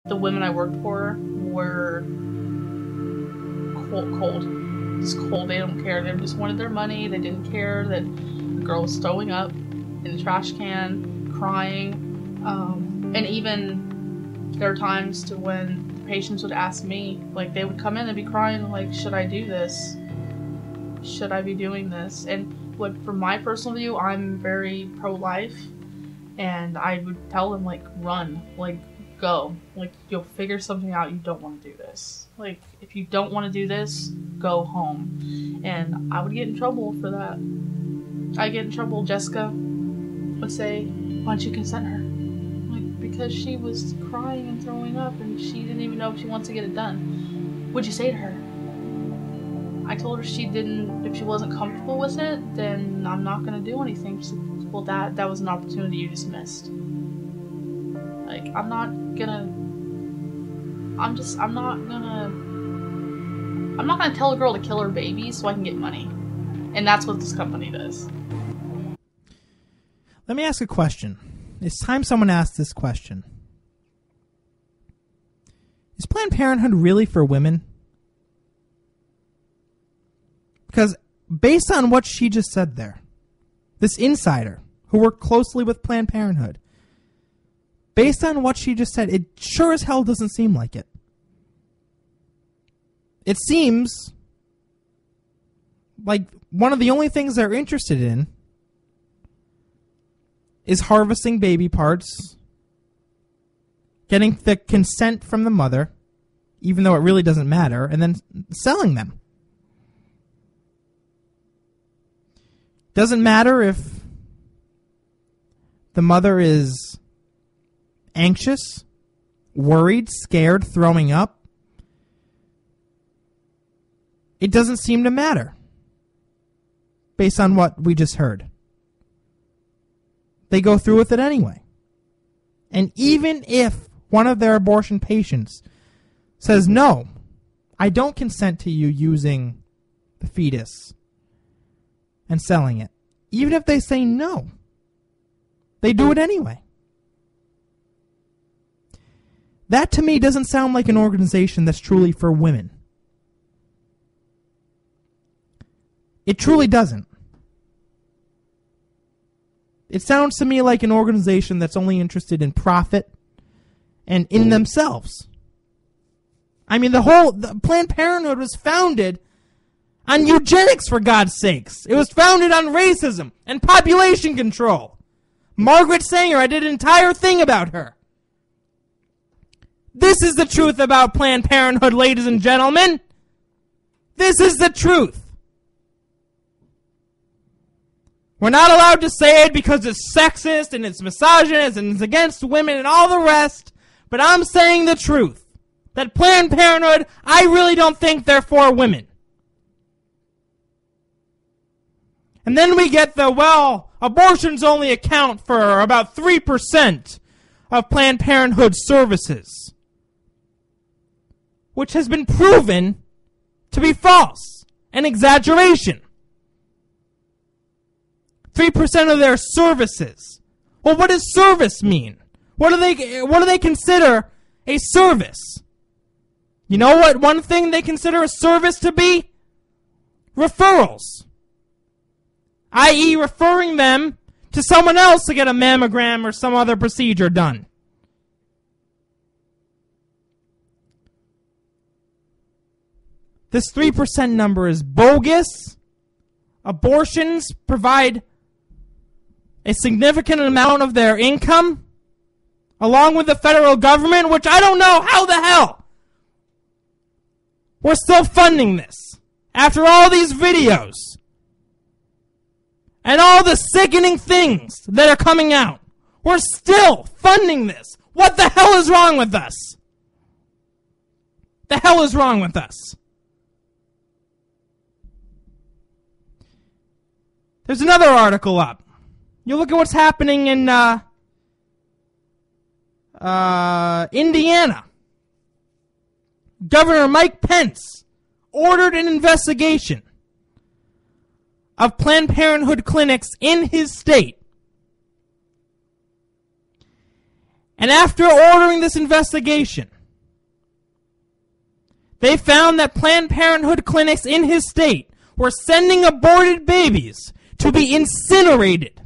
The women I worked for were cold. Just cold. They don't care. They just wanted their money. They didn't care that the girl was throwing up in the trash can, crying. And even there are times to when patients would ask me, like, they would come in and be crying, like, should I do this? Should I be doing this? And from my personal view, I'm very pro-life, and I would tell them, like, run, like, go, like, you'll figure something out. You don't want to do this. Like, if you don't want to do this, go home. And I would get in trouble for that. I get in trouble. Jessica would say, why don't you consent her? Like, because she was crying and throwing up, and she didn't even know if she wants to get it done. What'd you say to her? I told her if she wasn't comfortable with it, then I'm not gonna do anything. She said, well, that was an opportunity you just missed. Like, I'm not gonna tell a girl to kill her baby so I can get money. And that's what this company does. Let me ask a question. It's time someone asked this question. Is Planned Parenthood really for women? Because based on what she just said there, this insider who worked closely with Planned Parenthood, based on what she just said, it sure as hell doesn't seem like it. It seems like one of the only things they're interested in is harvesting baby parts, getting the consent from the mother, even though it really doesn't matter, and then selling them. Doesn't matter if the mother is anxious, worried, scared, throwing up. It doesn't seem to matter based on what we just heard. They go through with it anyway. And even if one of their abortion patients says, no, I don't consent to you using the fetus and selling it, even if they say no, they do it anyway. That to me doesn't sound like an organization that's truly for women. It truly doesn't. It sounds to me like an organization that's only interested in profit and in themselves. I mean, the Planned Parenthood was founded on eugenics, for God's sakes. It was founded on racism and population control. Margaret Sanger, I did an entire thing about her. This is the truth about Planned Parenthood, ladies and gentlemen. This is the truth. We're not allowed to say it because it's sexist and it's misogynist and it's against women and all the rest, but I'm saying the truth. That Planned Parenthood, I really don't think they're for women. And then we get abortions only account for about 3% of Planned Parenthood services, which has been proven to be false, an exaggeration. 3% of their services. Well, what does service mean? What do they consider a service? You know what one thing they consider a service to be? Referrals. I.e., referring them to someone else to get a mammogram or some other procedure done. This 3% number is bogus. Abortions provide a significant amount of their income, along with the federal government, which I don't know how the hell we're still funding this. After all these videos and all the sickening things that are coming out, we're still funding this. What the hell is wrong with us? The hell is wrong with us? There's another article up. You look at what's happening in Indiana. Governor Mike Pence ordered an investigation of Planned Parenthood clinics in his state. And after ordering this investigation, They found that Planned Parenthood clinics in his state were sending aborted babies to be incinerated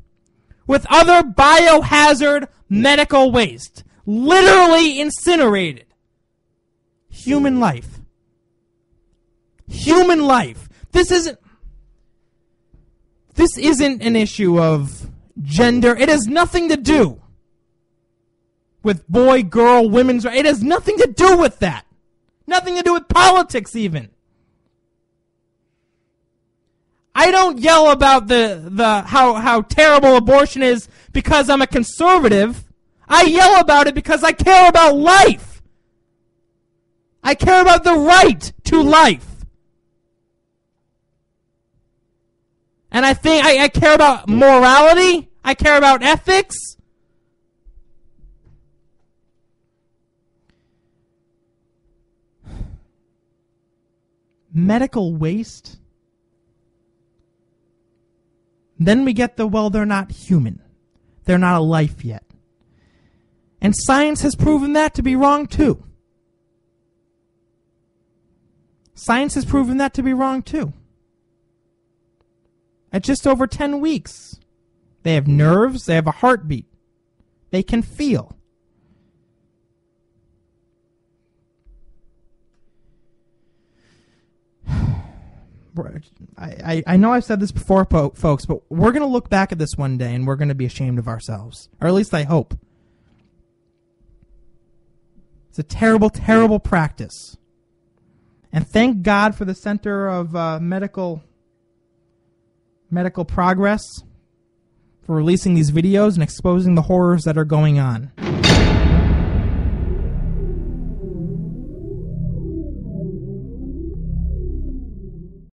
with other biohazard medical waste. Literally incinerated. Human life. Human life. This isn't an issue of gender. It has nothing to do with boy, girl, women's rights. It has nothing to do with that. Nothing to do with politics even. I don't yell about the how terrible abortion is because I'm a conservative. I yell about it because I care about life. I care about the right to life. And I think I care about morality. I care about ethics. Medical waste. Then we get they're not human. They're not a life yet. And science has proven that to be wrong too. Science has proven that to be wrong too. At just over 10 weeks, they have nerves, they have a heartbeat. They can feel. I know I've said this before, folks, but we're going to look back at this one day and we're going to be ashamed of ourselves. Or at least I hope. It's a terrible, terrible practice. And thank God for the Center of Medical Progress for releasing these videos and exposing the horrors that are going on.